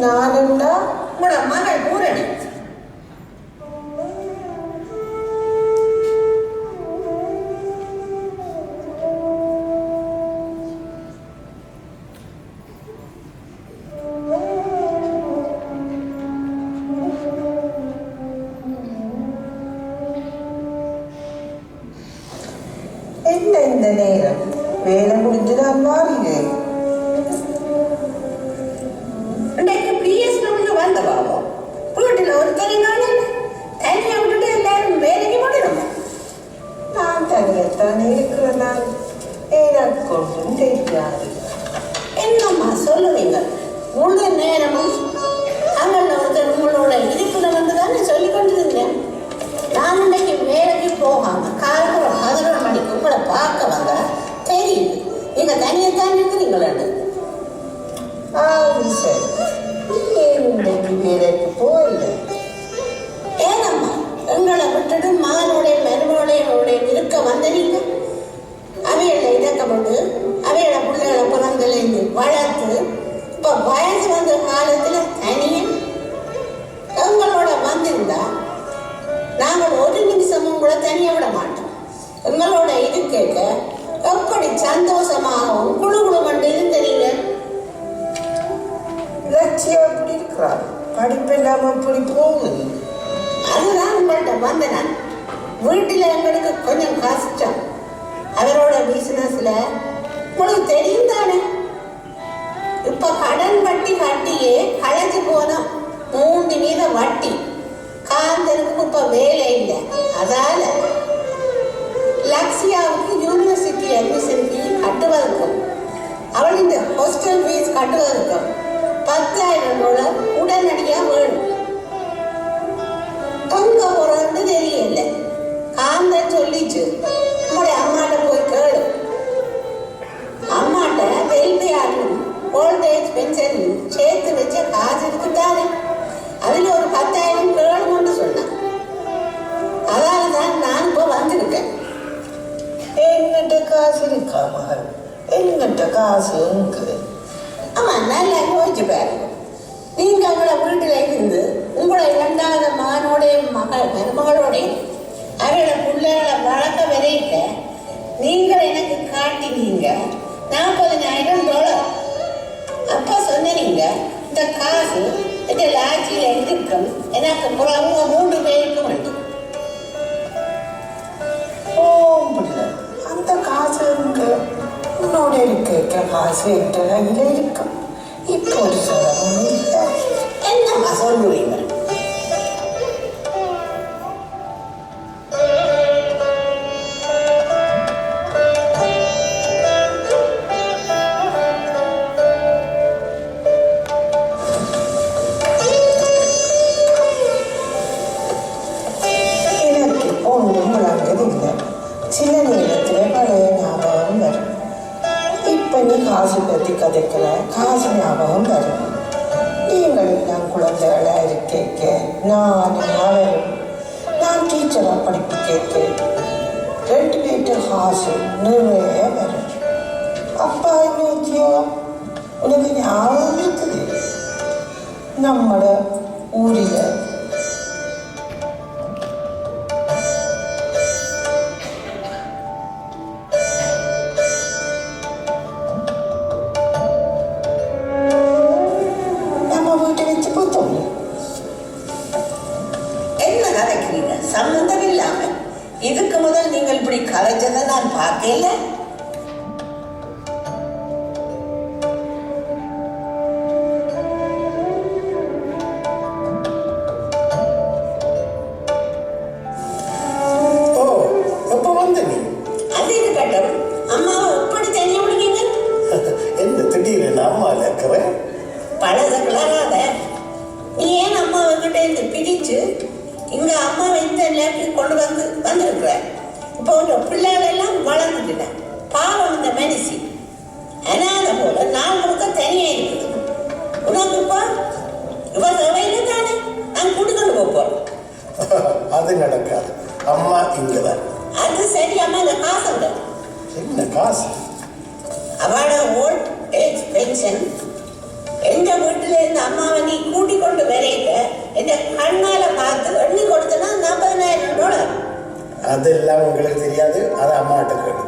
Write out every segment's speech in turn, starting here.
நானண்டா உங்களோட மகள் பூரணி. என்ன இந்த நேரம்? வேலை முடிஞ்சுதான் மாறினே. இன்றைக்கு பிஎஸ்டபிள்யூ வந்த பாவம் வீட்டில் ஒரு தனியான தனியை விட்டுட்டு எல்லாரும் வேலைக்கு போடணும். நான் தனியத்தான் இருக்கிறேன். நான் எனக்கு ஒன்றும் தெரியாது. என்னம்மா சொல்லுவீங்க? முழு நேரமும் அங்கே ஒருத்தர் உங்களோட இருப்பில் வந்து தானே சொல்லி கொண்டிருந்தேன். நான் இன்னைக்கு வேலைக்கு போகாம காலையில் 11 மணிக்கு உங்களை பார்க்க வந்தா தெரியுது நீங்க தனியத்தான் இருக்கிறீங்களான்னு. அது சரி, இன்னைக்கு வேலைக்கு போகல. ஏனம்மா எங்களை விட்டுட்டு மகனுடைய மருமகளுடைய இருக்க வந்த நீங்க அவைகளை இறக்கப்பட்டு அவையோட பிள்ளைகளை பிறந்தலேருந்து வளர்த்து இப்போ வயசு வந்த காலத்தில் தனியும் எங்களோட வந்திருந்தா நாங்கள் ஒரு நிமிஷமும் கூட தனியாக விட மாட்டோம். எங்களோட இது கேட்க எப்படி சந்தோஷமாகவும் குழு குழு கொண்டு இருந்தீங்க. லட்சியம் எப்படி இருக்கிறார்? படிப்பு இல்லாமல் எப்படி போகுது? அதுதான் உங்கள்கிட்ட வந்த நான். வீட்டில் எங்களுக்கு கொஞ்சம் கஷ்டம். அவரோட பிசினஸ்ல உங்களுக்கு தெரியும் தானே. இப்ப கடன் வட்டி கட்டியே களைச்சு போன 3% வட்டி. காந்தனுக்கு இப்ப வேலை இல்லை. அதால லக்ஷியாவுக்கு யூனிவர்சிட்டி அட்மிஷன் ஃபீ கட்டுவதற்கும் அவள் இந்த ஹாஸ்டல் ஃபீஸ் கட்டுவதற்கும் $10,000 உடனடியா வேணும். எங்க போறதுன்னு தெரியல. காந்தன் சொல்லிச்சு உங்களுடைய அம்மாட்ட போய் கேளு. அம்மாட்ட வெல்ஃபேரும் ஓல்டேஜ் பென்ஷனும் சேர்த்து வச்ச காசு இருக்குதானே, அதுல ஒரு 10,000 கேளுன்னு சொன்னான். அதால தான் நான் இப்போ வந்திருக்கேன். என்கிட்ட காசு இருக்கா மகள்? என்கிட்ட காசு இருக்குது. ஆமா, நல்லா யோசிச்சு பாருங்க. நீங்க அவங்கள வீட்டுல இருந்து உங்களோட 2வது மகனோடைய மருமகளோடைய அவரோட பிள்ளைகளை வளர்க்க வரைக்க நீங்கள் எனக்கு காட்டினீங்க $40,000. அப்பா சொன்னீங்க இந்த காசு இந்த லாட்சியில் இருக்கும் எனக்கு அவங்க 3 பேருக்கு வேண்டும். அந்த காசு இருக்கு, உன்னோட இருக்க காசு என்ற கையில இருக்கும். இப்போ ஒரு சொல்லவும் இல்லை. என்னம்மா சொல்லுவீங்க? சில நேரத்தில் பழைய ஞாபகம் வரும். இப்போ நீ காசு பற்றி கதைக்கல, காசு ஞாபகம் வரும். நீங்கள் எல்லாம் குழந்தைகளாக இருக்க நானும் அவரும் நான் டீச்சராக படிப்பு கேட்க 2 பேர்ட்டு காசு நிறைய வரும். அப்பா என்ன உத்தியோகம் உனக்கு ஞாபகம் இருக்குது? நம்மளோட ஊரில் சம்பந்தம் இல்லாம இதுக்கு முதல் நீங்கள் இப்படி கலைச்சதை நான் பார்க்கல. ஓ, எப்ப வந்த நீ? அது இருக்கட்டும், அம்மாவை எப்படி தனியா முடிக்கீங்க? என்ன திடீர்னு அம்மா இருக்கிற? பழத கிளறாத. நீ ஏன் அம்மாவை கிட்ட இருந்து பிரிச்சு இங்க அம்மாவை இந்த நேரத்துக்கு கொண்டு வந்திருக்கிற? இப்போ உங்க பிள்ளைகள் எல்லாம் வளர்ந்துட்டேன். பாவம் இந்த மனுஷி அனாத போல நான் கொடுக்க தனியா இருக்குது. உனக்கு இப்போ இவ சபையில தானே நான் கொடுக்கணும் போறோம். அது நடக்காது. அம்மா இங்கதான். அது சரி, அம்மா இந்த காசை விட. என்ன காசு? அவளோட ஓல்ட் ஏஜ் பென்ஷன் எந்த வீட்டுல இருந்து அம்மாவை நீ அதெல்லாம் உங்களுக்கு தெரியாது, அது அம்மாட்ட கேடு.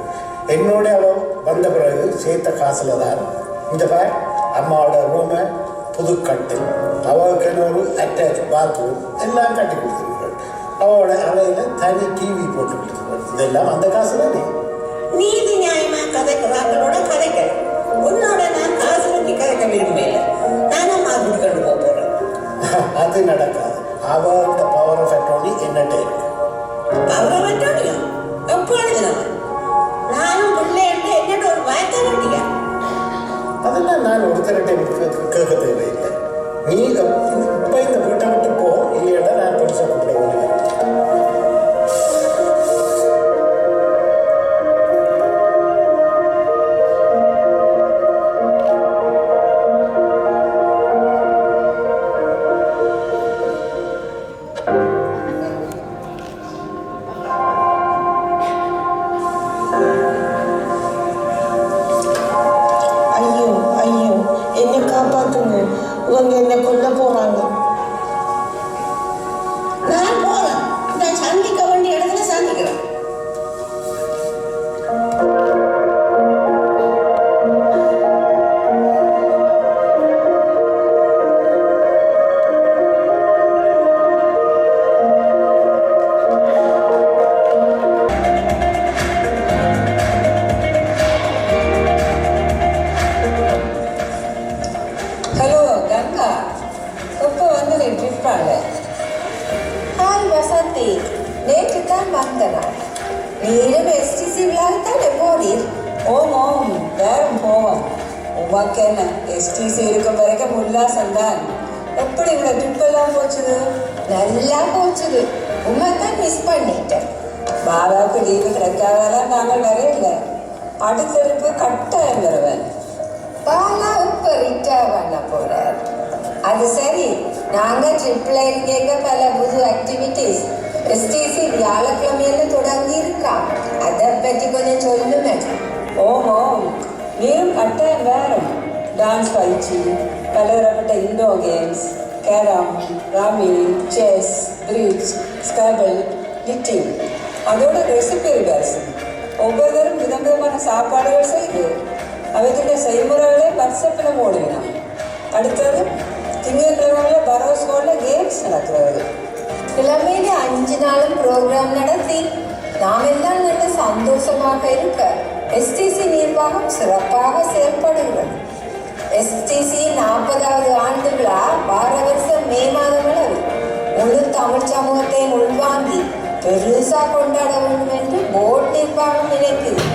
என்னோட அவள் வந்த பிறகு சேர்த்த காசில் தான் இந்த பேர் அம்மாவோட ரூமை, புதுக்கட்டில், அவளுக்கு ஒரு அட்டாச் பாத்ரூம் எல்லாம் கட்டி கொடுத்துருக்கிறாள். அவளோட அவையில் தனி டிவி போட்டு கொடுத்துருவாள். இதெல்லாம் அந்த காசு தானே. நீதி நியாயமா கதைக்கிறாங்களோட கதைக்கிறேன். உன்னோட நான் காசு பற்றி கதைக்க விரும்பல. நானும் மாதிரி கொண்டு போக போறேன். அது நடக்காது. அவளோட பவர் ஆஃப் அட்டோர்னி என்னட்டே இருக்கு. பவர் ஆஃப் அட்டோர்னியா? எப்பொழுது நானும் பிள்ளைன்ட்டு என்னோட ஒரு வாய்க்க வேண்டிய அதெல்லாம் நான் ஒருத்தர்கிட்ட கேட்க தேவையில்லை. நீ இப்போ இந்த வீட்டை விட்டு போ, இல்லையா நான் பெருசாக கூப்பிட முடியும். இவங்க என்ன கொல்ல போறாங்க. நான் போறேன். நான் சந்திக்க வேண்டிய இடத்துல சந்திக்கிறேன். ஹாய் வசந்தி, நேற்று தான் வந்தனா. நீரும் STC விழாவில் தானே போறீர்? ஓம் ஓம், வேறும் போவோம். உமக்கு என்ன, STC இருக்கும் வரைக்கும் உல்லாசம்தான். எப்படி இவ்வளோ ட்ரிப்பெல்லாம் போச்சுது? நல்லா போச்சுது. உமா தான் மிஸ் பண்ணிட்டேன். பாலாவுக்கு லீவு கிடைக்காதெல்லாம் நாங்கள் வரையில்லை. அடுத்த ட்ரிப்பு கட்டாயம் வருவேன். பாலா இப்ப ரிட்டர் பண்ண போறார். அது சரி, நாங்க ட்ரிப்ல இருக்க பல புது ஆக்டிவிட்டிஸ் STC வியாழக்கிழமையில தொடங்கி இருக்கான். அதை பற்றி கொஞ்சம் சொல்லுங்க. ஓம் ஓம், நீரும் கட்டாயம் வேறும். டான்ஸ் பயிற்சி, பலதரப்பட்ட indoor games, carrom, rummy, chess, bridge, scrabble, knitting, அதோட ரெசிபி ரிடர்ஸ். ஒவ்வொருத்தரும் விதவிதமான சாப்பாடுகள் செய்து அவற்றின் செய்முறைகளே வாட்ஸ்அப்பில் போடுவினோம். அடுத்தது திங்கட்கிழமையில பரோஸ்கோவில் கேம்ஸ் நடக்கிறது. கிழமையில 5 நாளும் ப்ரோக்ராம் நடத்தி நாம் எல்லாம் நல்ல சந்தோஷமாக இருக்க STC நிர்வாகம் சிறப்பாக செயல்படுகிறது. STC 40வது ஆண்டு விழா வார வருஷம் மே மாதம் அளவு முழு தமிழ் சமூகத்தை உள்வாங்கி பெருசா கொண்டாட வேண்டும் என்று போர்டு நிர்வாகம் நினைக்குது.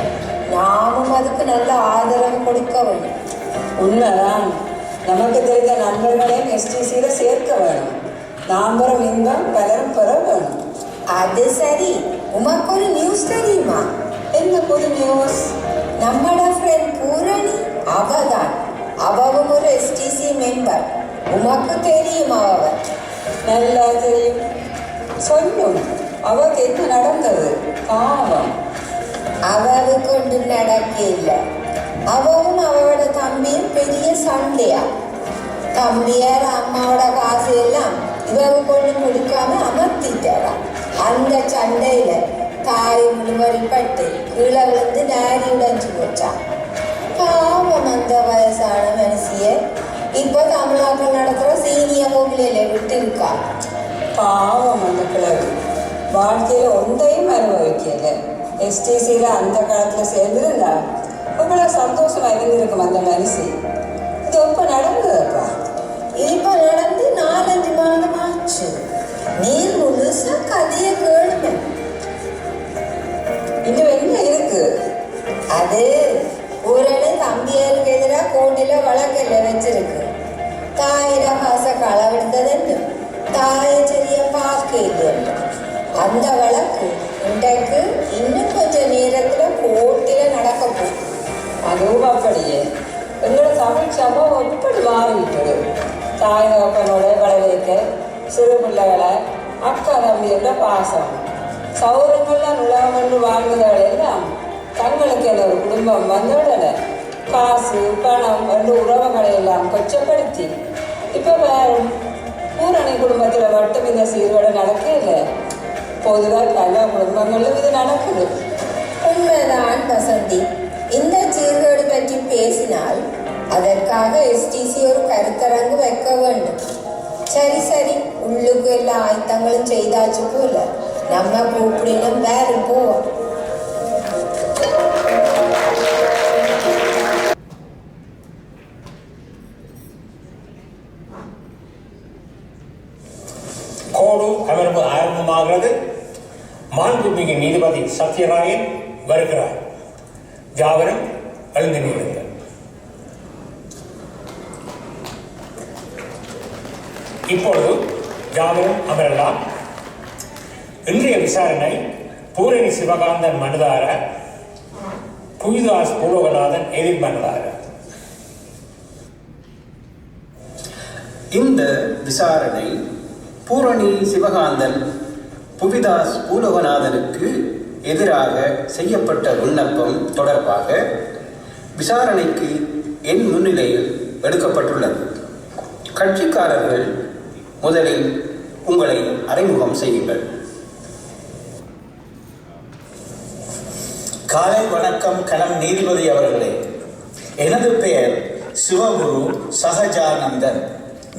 நாமும் அதுக்கு நல்ல ஆதரவு கொடுக்க வேண்டும். உண்மைதான். நமக்கு தெரிந்த நண்பர்களையும் STCயில் சேர்க்க வேணும். நாம் வரும் இன்பம் பலரும் பெற வேணும். அது சரி, உமக்கு ஒரு நியூஸ் தெரியுமா? என்ன புது நியூஸ்? நம்மளோட ஃப்ரெண்ட் பூரணி அவதான். அவவும் ஒரு STC மெம்பர். உமக்கு தெரியுமா? அவ நல்லா தெரியும். சொல்லும், அவருக்கு என்ன நடந்தது? பாவம். அவளுக்கு ஒன்று நடக்க இல்லை. அவவும் அவளோட தம்பியும் பெரிய சண்டையா. தம்பியார் அம்மாவோட காசு எல்லாம் இவங்க கொண்டு கொடுக்காம அமர்த்திட்டாரா. அந்த சண்டையில தாய் முழுவரிப்பட்டு கீழே விழுந்து நாரி உடைஞ்சு போச்சான். பாவம் அந்த வயசான மனுஷிய இப்போ தமிழ்நாட்டில் நடக்கிற சீனியர் கோவிலையில விட்டு இருக்கா. பாவம் அந்த கிழவி வாழ்க்கையில் ஒன்றையும் அனுபவிக்கல. STCயில் அந்த காலத்தில் சேர்ந்துருந்தா இவ்வளோ சந்தோஷமா இருந்திருக்கும் அந்த மனுஷி. இது இப்போ நடந்ததுப்பா. இப்போ நடந்து 4-5 மாதம் ஆச்சு. நீர் முழுசா கதையை கேளுங்க. இன்னும் என்ன இருக்கு? அது பூரணி தம்பியாருக்கு எதிராக கோர்ட்டில் வழக்கல்ல வச்சிருக்கு. தாயிட காசை களவெடுத்ததுன்னு தாயை சரியா பார்க்க இல்லைன்னு. அந்த வழக்கு இன்றைக்கு இன்னும் கொஞ்சம் நேரத்தில் கோர்ட்டில் நடக்க போகுது. அதுவும் அப்படியே எங்களோட தமிழ் சமூகம் எப்படி மாறிவிட்டது. தாய் தகப்பனோட வளர்க்க சிறு பிள்ளைகளை அக்கா தம்பி என்ற பாசம் சௌரங்கள்லாம் உலகம் என்று வாழ்ந்தவர்கள் எல்லாம் தங்களுக்கு என்ற ஒரு குடும்பம் வந்தவுடனே காசு பணம் ரெண்டு உறவுகளை எல்லாம் கொச்சப்படுத்தி இப்போ பூரணி குடும்பத்தில் மட்டும் இந்த சீர்கேடு நடக்க இல்லை. பொதுவாக பல குடும்பங்களும் இது நடக்குது. உண்மைதான் வசந்தி. இந்த சீர்கேடு பற்றி பேசினால் அதற்காக எஸ்டிசி ஒரு கருத்தரங்கு வைக்க வேண்டும். சரி சரி, உள்ளுக்கு எல்லா ஆயத்தங்களும் செய்தாச்சு போல. நம்ம கூப்பிடினும் வேறு போவோம். கோடு அமர்வு ஆரம்பமாகிறது. மாண்புமிகு நீதிபதி சத்யராயன் வருகிறார். யாவரும் எழுந்து நிறுங்கள். இப்பொழுது யாவரும் அமரலாம். இன்றைய விசாரணை பூரணி சிவகாந்தன் மனுதாரர், புவிதாஸ் பூலோகநாதன் எதிர் மனுதாரர். இந்த விசாரணை பூரணி சிவகாந்தன் புவிதாஸ் பூலோகநாதனுக்கு எதிராக செய்யப்பட்ட விண்ணப்பம் தொடர்பாக விசாரணைக்கு என் முன்னிலையில் எடுக்கப்பட்டுள்ளது. கட்சிக்காரர்கள் முதலில் உங்களை அறிமுகம் செய்யுங்கள். காலை வணக்கம் கனம் நீதிபதி அவர்களே. எனது பெயர் சிவகுரு சகஜானந்தன்.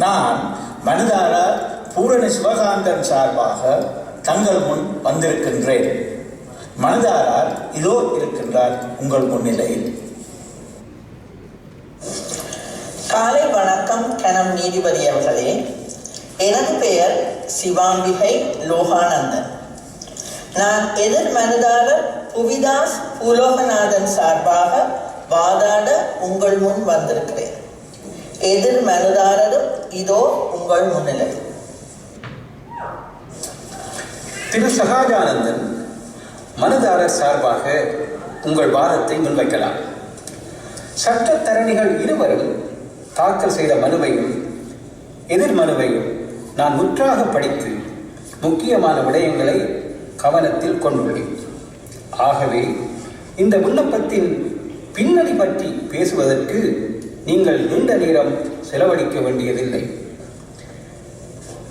நான் மனுதாரர் பூரணி சிவகாந்தன் சார்பாக தங்கள் முன் வந்திருக்கின்றேன். மனுதாரர் இதோ இருக்கின்றார் உங்கள் முன்னிலையில். காலை வணக்கம் கனம் நீதிபதி அவர்களே. எனது பெயர் சிவாம்பிகை லோகானந்தன். நான் எதிர் மனுதாரர் புவிதாஸ் பூலோகநாதன் சார்பாக வாதாட உங்கள் முன் வந்திருக்கிறேன். எதிர் மனுதாரரும் இதோ உங்கள் முன்னிலை. திரு சகாஜானந்தன், மனுதாரர் சார்பாக உங்கள் வாதத்தை முன்வைக்கலாம். சட்டத்தரணிகள் இருவரும் தாக்கல் செய்த மனுவையும் எதிர் மனுவையும் நான் முற்றாக படித்து முக்கியமான விடயங்களை கவனத்தில் கொண்டுள்ளேன். ஆகவே இந்த விண்ணப்பத்தின் பின்னணி பற்றி பேசுவதற்கு நீங்கள் நீண்ட நேரம் செலவழிக்க வேண்டியதில்லை.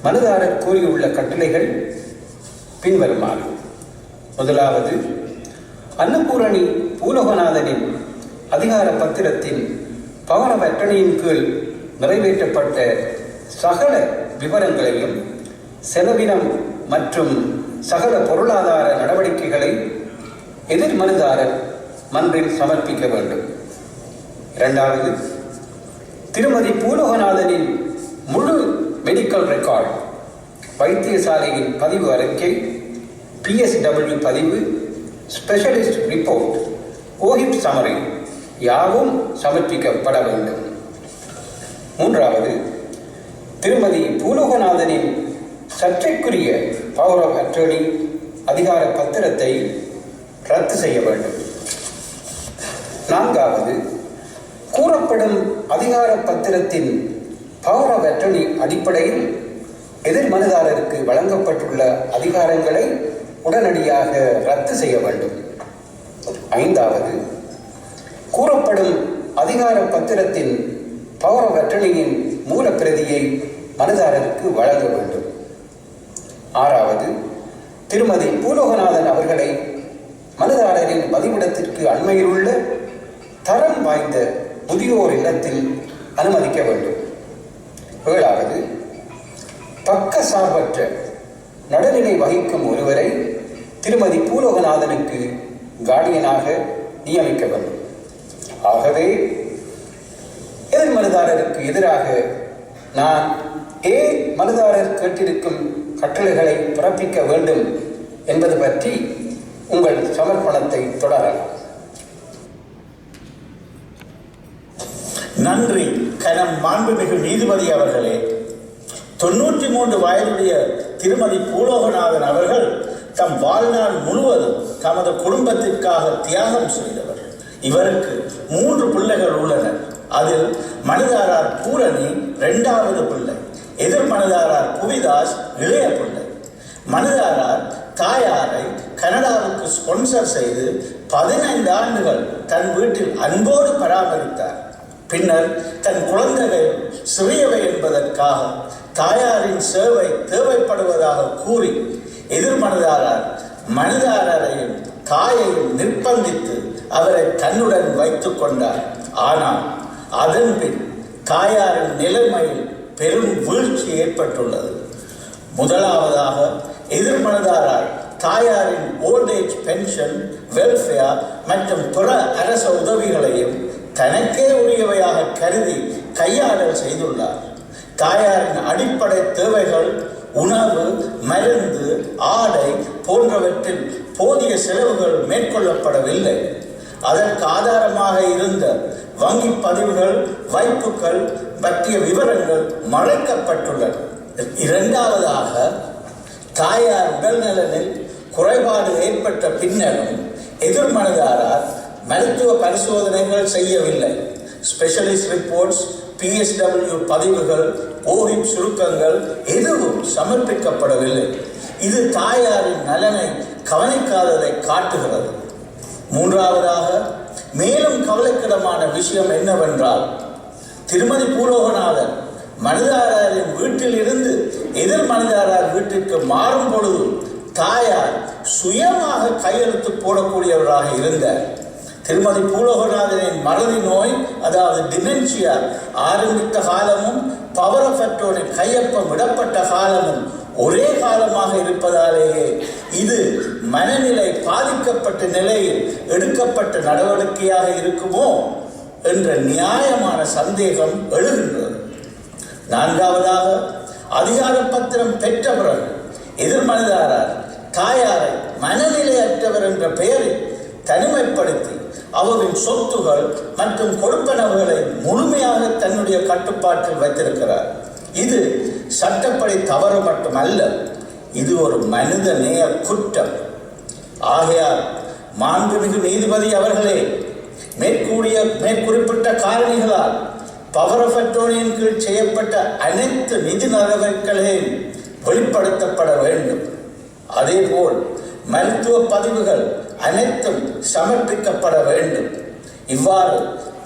மனுதாரர் கூறியுள்ள கட்டளைகள் பின்வருமாறு. முதலாவது, அன்னபூரணி பூலோகநாதனின் அதிகார பத்திரத்தின் பவர் ஆஃப் அட்டர்னியின் கீழ் நிறைவேற்றப்பட்ட சகல விவரங்களையும் செலவினம் மற்றும் சகல பொருளாதார நடவடிக்கைகளை எதிர் மனுதாரர் மன்றில் சமர்ப்பிக்க வேண்டும். இரண்டாவது, திருமதி பூலோகநாதனின் முழு மெடிக்கல் ரெக்கார்டு, வைத்தியசாலையின் பதிவு அறிக்கை, PSW பதிவு, ஸ்பெஷலிஸ்ட் ரிப்போர்ட், ஓஹிப் சமரி யாவும் சமர்ப்பிக்கப்பட வேண்டும். மூன்றாவது, திருமதி பூலோகநாதனின் சர்ச்சைக்குரிய பவர் ஆஃப் அட்டர்னி அதிகார பத்திரத்தை ரத்து செய்ய வேண்டும். நான்காவது, கூறப்படும் அதிகார பத்திரத்தின் பவர் ஆஃப் அட்டர்னி அடிப்படையில் எதிர் மனுதாரருக்கு வழங்கப்பட்டுள்ள அதிகாரங்களை உடனடியாக ரத்து செய்ய வேண்டும். ஐந்தாவது, கூறப்படும் அதிகார பத்திரத்தின் பவர் ஆஃப் அட்டர்னியின் மூலப்பிரதியை மனுதாரருக்கு வழங்க வேண்டும். ஆறாவது, திருமதி பூலோகநாதன் அவர்களை மனுதாரரின் பதிவிடத்திற்கு அண்மையில் உள்ள தரம் வாய்ந்த முதியோர் இல்லத்தில் அனுமதிக்க வேண்டும். ஏழாவது, பக்க சார்பற்ற நடுநிலை வகிக்கும் ஒருவரை திருமதி பூலோகநாதனுக்கு கார்டியனாக நியமிக்க வேண்டும். ஆகவே எதிர் மனுதாரருக்கு எதிராக நான் மனுதாரர் கேட்டிருக்கும் கட்டளைகளை பிறப்பிக்க வேண்டும் என்பது பற்றி உங்கள் சமர்ப்பணத்தை தொடரலாம். நன்றி கனம் மாண்புமிகு நீதிபதி அவர்களே. 93 வயதுடைய திருமதி பூலோகநாதன் அவர்கள் தம் வாழ்நாள் முழுவதும் தமது குடும்பத்திற்காக தியாகம் செய்தவர். இவருக்கு 3 பிள்ளைகள் உள்ளனர். அதில் மனுதாரர் பூரணி 2வது பிள்ளை, எதிர் மனுதாரர் புவிதாஸ் இளைய பிள்ளை. மனுதாரர் தாயாரை கனடாவுக்கு ஸ்பான்சர் செய்து 15 ஆண்டுகள் தன் வீட்டில் அன்போடு பராமரித்தார். பின்னர் தன் குழந்தைகள் சிறியவை என்பதற்காக தாயாரின் சேவை தேவைப்படுவதாக கூறி எதிர்மனதாரார் மனிதாரையும் தாயையும் நிர்பந்தித்து அவரை தன்னுடன் வைத்துக் கொண்டார். ஆனால் அதன் பின் தாயாரின் நிலைமையில் பெரும் வீழ்ச்சி ஏற்பட்டுள்ளது. முதலாவதாக எதிர்மனதாரால் தாயாரின் ஓல்ட் ஏஜ் பென்ஷன், வெல்ஃபேர் மற்றும் பிற அரச உதவிகளையும் தனக்கே உரியவையாக கருதி கையாடல் செய்துள்ளார். தாயாரின் அடிப்படை தேவைகள் உணவு, மருந்து, ஆடை போன்றவற்றில் போதிய செலவுகள் மேற்கொள்ளப்படவில்லை. அதற்கு ஆதாரமாக இருந்த வங்கி பதிவுகள், வைப்புகள் பற்றிய விவரங்கள் மறைக்கப்பட்டுள்ளன. இரண்டாவதாக, தாயார் உடல்நலனில் குறைபாடு ஏற்பட்ட பின்னரும் எதிர்மனதாரால் மருத்துவ பரிசோதனைகள் செய்யவில்லை. ஸ்பெஷலிஸ்ட் ரிப்போர்ட்ஸ், PSW பதிவுகள், ஓரிப் சுருக்கங்கள் எதுவும் சமர்ப்பிக்கப்படவில்லை. இது தாயாரின் நலனை கவனிக்காததை காட்டுகிறது. மூன்றாவதாக, மேலும் கவலைக்கிடமான விஷயம் என்னவென்றால், திருமதி பூலோகநாதன் மனிதாரின் வீட்டில் இருந்து எதிர்மனிதாரார் வீட்டிற்கு மாறும் பொழுது தாயார் சுயமாக கையெழுத்து போடக்கூடியவராக இருந்தார். திருமதி பூலோகநாதனின் மறதி நோய், அதாவது டிமென்ஷியா ஆரம்பித்த காலமும் பவர் ஆஃப் அட்டர்னியின் கையொப்பம் விடப்பட்ட காலமும் ஒரே காலமாக இருப்பதாலேயே இது மனநிலை பாதிக்கப்பட்ட நிலையில் எடுக்கப்பட்ட நடவடிக்கையாக இருக்குமோ என்ற நியாயமான சந்தேகம் எழுகின்றது. நான்காவதாக, அதிகார பத்திரம் பெற்ற பிறகு எதிர்மனதாரார் தாயாரை மனநிலையற்றவர் என்ற பெயரில் தனிமைப்படுத்தி அவரின் சொத்துகள் மற்றும் கொடுப்பனவுகளை முழுமையாக தன்னுடைய கட்டுப்பாட்டில் வைத்திருக்கிறார். இது சட்டப்படி தவறு மட்டுமல்ல, இது ஒரு மனித நேய குற்றம். ஆகையால் மாண்புமிகு நீதிபதி அவர்களே, மேற்குறிப்பிட்ட காரணிகளால் பவர் ஆஃப் அட்டர்னியின் கீழ் செய்யப்பட்ட அனைத்து நிதி நடவடிக்கைகளையும் வெளிப்படுத்தப்பட வேண்டும். அதேபோல் மருத்துவ பதிவுகள் அனைத்தும் சமர்ப்பிக்கப்பட வேண்டும். இவ்வாறு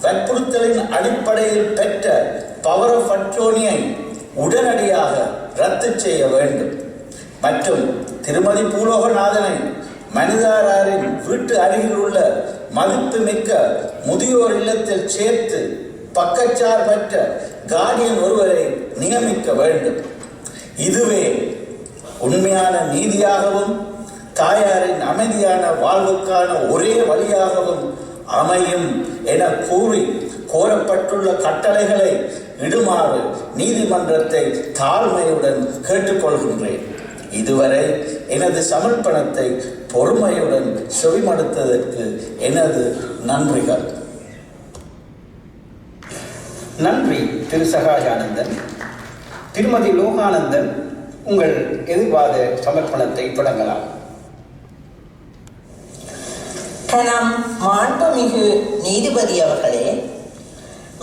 வற்புறுத்தலின் அடிப்படையில் பெற்ற பவர் ஆஃப் அட்டர்னியை உடனடியாக ரத்து செய்ய வேண்டும் மற்றும் திருமதி பூலோகநாதனை மனிதாரின் வீட்டு அருகில் உள்ள மதிப்புமிக்க முதியோர் இல்லத்தில் சேர்த்து பக்கச்சார்பற்ற கார்டியன் ஒருவரை நியமிக்க வேண்டும். இதுவே உண்மையான நீதியாகவும் தாயாரின் அமைதியான வாழ்வுக்கான ஒரே வழியாகவும் அமையும் என கூறி கோரப்பட்டுள்ள கட்டளைகளை இடுமாறு நீதிமன்றத்தை தாழ்மையுடன் கேட்டுக்கொள்கின்றேன். இதுவரை எனது சமர்ப்பணத்தை பொறுமையுடன் செவிமடுத்ததற்கு எனது நன்றிகள். நன்றி திரு சகாயானந்தன். திருமதி லோகானந்தன், உங்கள் எதிர்வாத சமர்ப்பணத்தை தொடங்கலாம். கனம் மாண்புமிகு நீதிபதி அவர்களே,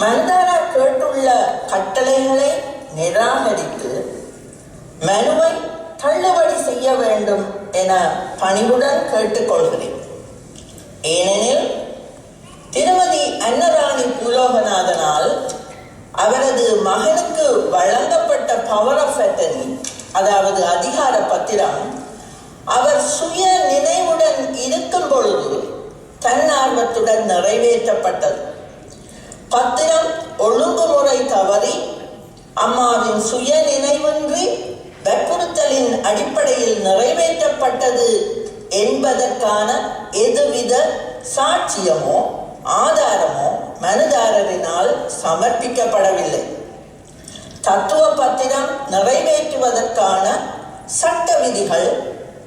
மனிதாரார் கேட்டுள்ள கட்டளைகளை நிராகரித்து மனுவை தள்ளுபடி செய்ய வேண்டும் என பணிவுடன் கேட்டுக்கொள்கிறேன். ஏனெனில் திருமதி அன்னராணி பூலோகநாதனால் அவரது மகனுக்கு வழங்கப்பட்ட பவர் ஆஃப் அட்டர்னி, அதாவது அதிகார பத்திரம், அவர் சுய நினைவுடன் இருக்கும் பொழுது தன்னார்வத்துடன் நிறைவேற்றப்பட்டது. பத்திரம் ஒழுங்குமுறை தவறி அம்மாவின் சுய நினைவின்றி வற்புறுத்தலின் அடிப்படையில் நிறைவேற்றப்பட்டது என்பதற்கான எதுவித சாட்சியமோ ஆதாரமோ மனுதாரரினால் சமர்ப்பிக்கப்படவில்லை. தத்துவ பத்திரம் நிறைவேற்றுவதற்கான சட்ட விதிகள்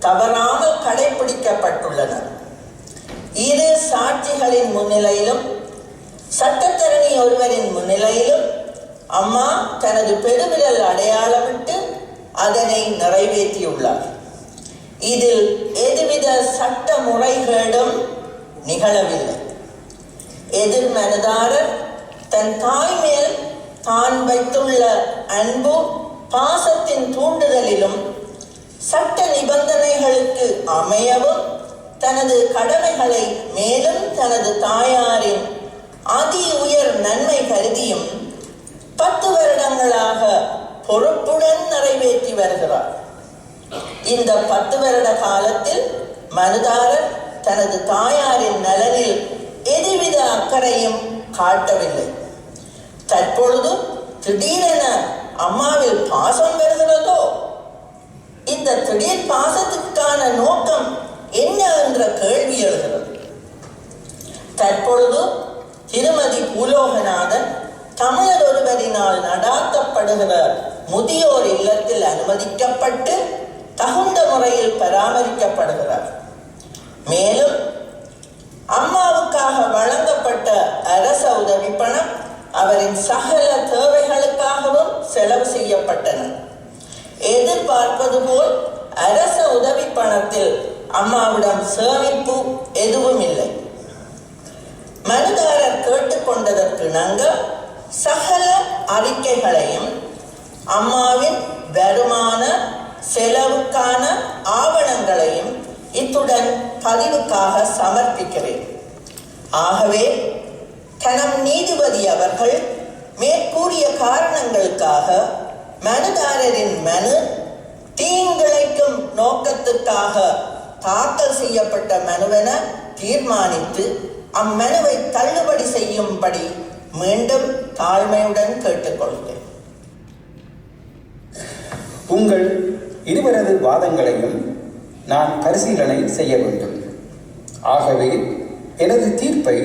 தவறாமல் கடைபிடிக்கப்பட்டுள்ளன. இரு சாட்சிகளின் முன்னிலையிலும் சட்டத்தரணி ஒருவரின் முன்னிலையிலும் அம்மா தனது பெருவிரல் அடையாளமிட்டு அதனை நிறைவேற்றியுள்ளார். இதில் எதுவித சட்ட முறைகேடும் நிகழவில்லை. எதிர்மனதாரர் தன் தாய் மேல் தான் வைத்துள்ள அன்பு பாசத்தின் தூண்டுதலிலும் சட்ட நிபந்தனைகளுக்கு அமையவும் தனது கடமைகளை மேலும் தனது தாயாரின் அதி உயர் நன்மை கருதியும் 10 வருடங்களாக பொறுப்புடன் நிறைவேற்றி வருகிறார். இந்த 10 வருட காலத்தில் மனுதாரர் தனது தாயாரின் நலனில் எதுவித அக்கறையும் காட்டவில்லை. தற்பொழுது திடீரென அம்மாவில் பாசம் வருகிறதோ? இந்த திடீர் பாசத்துக்கான நோக்கம் என்ன என்ற கேள்வி எழுகிறது. தற்பொழுது திருமதி பூலோகநாதன் தமிழர் ஒருவரினால் நடாத்தப்படுகிற முதியோர் இல்லத்தில் அனுமதிக்கப்பட்டு தகுந்த முறையில் பராமரிக்கப்படுகிறார். மேலும் அம்மாவுக்காக வழங்கப்பட்ட அரச உதவி பணம் அவரின் சகல தேவைகளுக்காகவும் செலவு செய்யப்பட்டன. எதிர்பார்ப்பது போல் அரச உதவி பணத்தில் அம்மாவிடம் சேமிப்பு எதுவும் இல்லை. மனுதாரர் கேட்டுக்கொண்டதற்கு இணங்க சகல அறிக்கைகளையும் அம்மாவின் வருமான செலவுக்கான ஆவணங்களையும் இத்துடன் பதிவுக்காக சமர்ப்பிக்கிறேன். ஆகவே கனம் நீதிபதி அவர்கள் மேற்கூறிய காரணங்களுக்காக மனுதாரரின் மனு தீங்கிழைக்கும் நோக்கத்துக்காக தாக்கல் செய்யப்பட்ட மனுவென தீர்மானித்து அம்மனுவை தள்ளுபடி செய்யும்படி மீண்டும் தாழ்மையுடன் கேட்டுக்கொள்கிறேன். உங்கள் இருவரது வாதங்களையும் நான் பரிசீலனை செய்ய வேண்டும். ஆகவே எனது தீர்ப்பை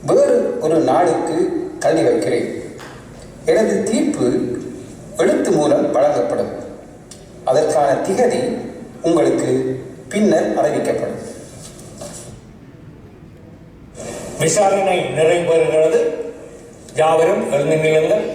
வேறு ஒரு நாளுக்கு தள்ளி வைக்கிறேன். எனது தீர்ப்பு எழுத்து மூலம் வழங்கப்படும். அதற்கான திகதி உங்களுக்கு பின்னர் அறிவிக்கப்படும். விசாரணை நிறைவேறுகிறது. யாவரும் எழுந்து நில்லுங்கள்.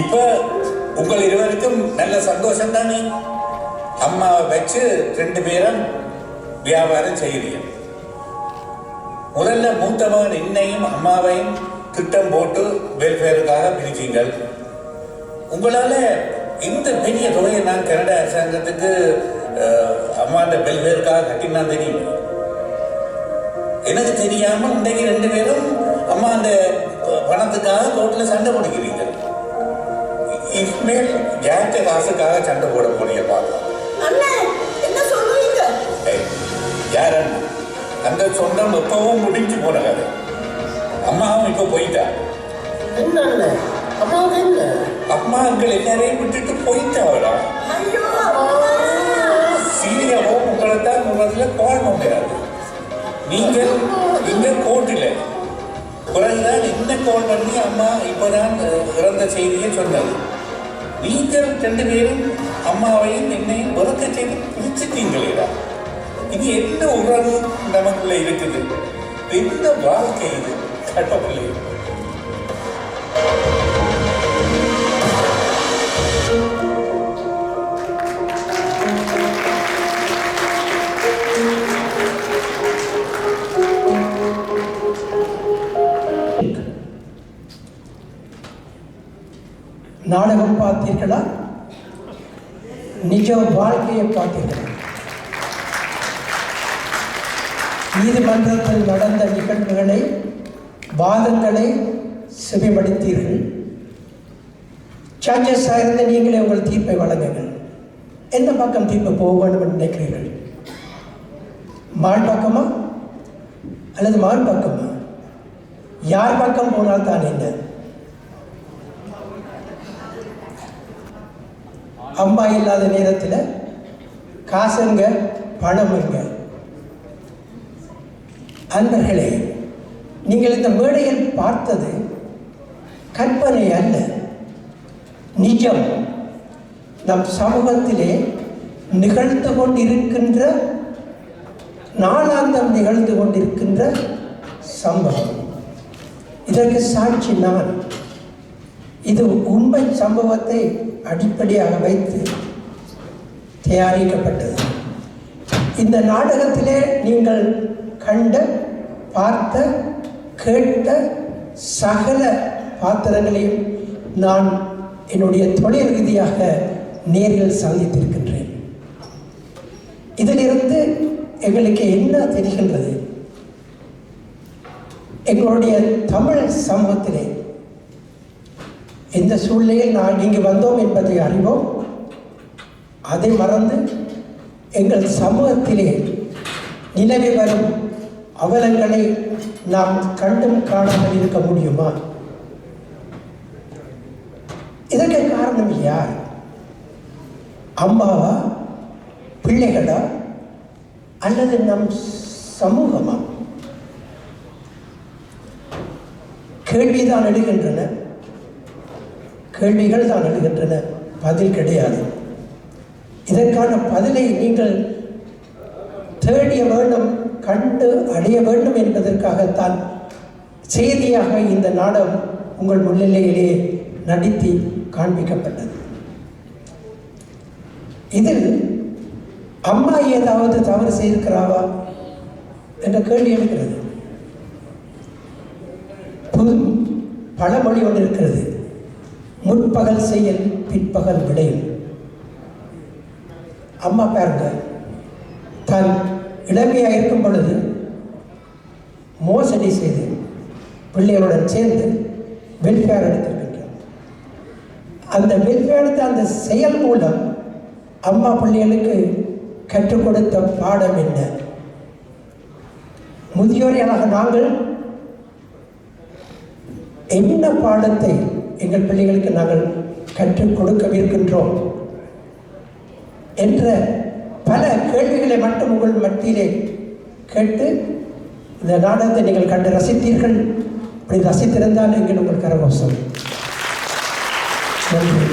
இப்ப உங்கள் இருவருக்கும் நல்ல சந்தோஷம் தானே? அம்மாவை வச்சு 2 பேரும் வியாபாரம் செய்கிறீங்க. முதல்ல மூத்த மகன் என்னையும் அம்மாவையும் திட்டம் போட்டு வெல்ஃபேருக்காக பிரிச்சிங்கள். உங்களால இந்த பெரிய தொகையை நான் கனடா அரசாங்கத்துக்கு அம்மாண்ட வெல்ஃபேருக்காக கட்டினான் தெரியும். எனக்கு தெரியாம இன்றைக்கு 2 பேரும் அம்மா அந்த பணத்துக்காக கோர்ட்ல சண்டை போடுகிறீங்க. இனிமேல் யார்கிட்ட காசுக்காக சண்டை போட போறீங்க பார்க்கலாம். என்ன சொல்றீங்க? யார் அந்த சொந்தம் எப்பவும் முடிஞ்சு போன கதை. அம்மாவும் இப்ப போயிட்டா. என்ன அம்மாவுக்கு என்ன? அம்மா அங்கள் எல்லாரையும் விட்டுட்டு போயிட்டாவடா. சீனியாவோ உங்களை தான் முதல்ல கால் பண்ணுறாரு. நீங்கள் இங்க கோர்ட்டில் குரல்தான் என்ன கால் பண்ணி அம்மா இப்பதான் இறந்த செய்தியை சொன்னது. நீங்கள் 2 பேரும் அம்மாவையும் என்னையும் உறக்க செய்து பிரிச்சுட்டீங்களேடா. இது என்ன உறவு நமக்குள்ள இருக்குது? என்ன வாழ்க்கை இது? கடவுளே. நாடகம் பார்த்தீர்களா? நிஜ வாழ்க்கையை பார்த்தீர்களா? நீதிமன்றத்தில் நடந்த நிகழ்வுகளை, வாதங்களை செவிமடுத்தீர்கள். ஜட்ஜஸாக இருந்த நீங்களே உங்கள் தீர்ப்பை வழங்குங்கள். எந்த பக்கம் தீர்ப்பு போக வேண்டும் என்று நினைக்கிறீர்கள்? மான் பக்கமா அல்லது மான் பக்கமா? யார் பக்கம் போனால் தான் என்ன? அம்மா இல்லாத நேரத்தில் காசுங்க, பணமுங்க. அன்பர்களே, நீங்கள் இந்த மேடையில் பார்த்தது கற்பனை அல்ல, நிஜம். நம் சமூகத்திலே நிகழ்ந்து கொண்டிருக்கின்ற, நாளாந்தம் நிகழ்ந்து கொண்டிருக்கின்ற சம்பவம். இதற்கு சாட்சி நான். இது உண்மை சம்பவத்தை அடிப்படையாக வைத்து தயாரிக்கப்பட்டது. இந்த நாடகத்திலே நீங்கள் கண்ட, பார்த்த, கேட்ட சகல பாத்திரங்களையும் நான் என்னுடைய தொழில் ரீதியாக நேரில் சந்தித்திருக்கின்றேன். இதிலிருந்து எங்களுக்கு என்ன தெரிகின்றது? எங்களுடைய தமிழ் சமூகத்திலே எந்த சூழ்நிலையில் நான் இங்கு வந்தோம் என்பதை அறிவோம். அதை மறந்து எங்கள் சமூகத்திலே நிலவி வரும் அவலங்களை நாம் கண்டும் காணாமல் இருக்க முடியுமா? இதற்கு காரணம் யார்? அம்மாவா, பிள்ளைகளா, அல்லது நம் சமூகமா? கேள்விதான் எழுகின்றன, கேள்விகள் தான் எழுகின்றன, பதில் கிடையாது. இதற்கான பதிலை நீங்கள் தேடிய வேண்டும், கண்டு அடைய வேண்டும் என்பதற்காகத்தான் செய்தியாக இந்த நாடகம் உங்கள் முன்னிலையிலே நடித்து காண்பிக்கப்பட்டது. இதில் அம்மா ஏதாவது தவறு செய்திருக்கிறாவா என்ற கேள்வி இருக்கிறது. பழமொழி ஒன்று இருக்கிறது, முற்பகல் செயல் பிற்பகல் விளையும். அம்மா பாருங்க, தான் இளமையாக இருக்கும் பொழுது மோசடி செய்து பிள்ளைகளுடன் சேர்ந்து வெல்ஃபேர் எடுத்திருக்கின்றோம். அந்த வெல்ஃபேர் எடுத்த அந்த செயல் மூலம் அம்மா பிள்ளைகளுக்கு கற்றுக் கொடுத்த பாடம் என்ன? முதியோரையாக நாங்கள் என்ன பாடத்தை எங்கள் பிள்ளைகளுக்கு நாங்கள் கற்றுக் கொடுக்கவிருக்கின்றோம் என்ற பல கேள்விகளை மட்டும் உங்கள் மத்தியிலே கேட்டு இந்த நாடகத்தை நீங்கள் கண்டு ரசித்தீர்கள். அப்படி ரசித்திருந்தால் எங்கள் உங்கள் கரகோஷம். நன்றி.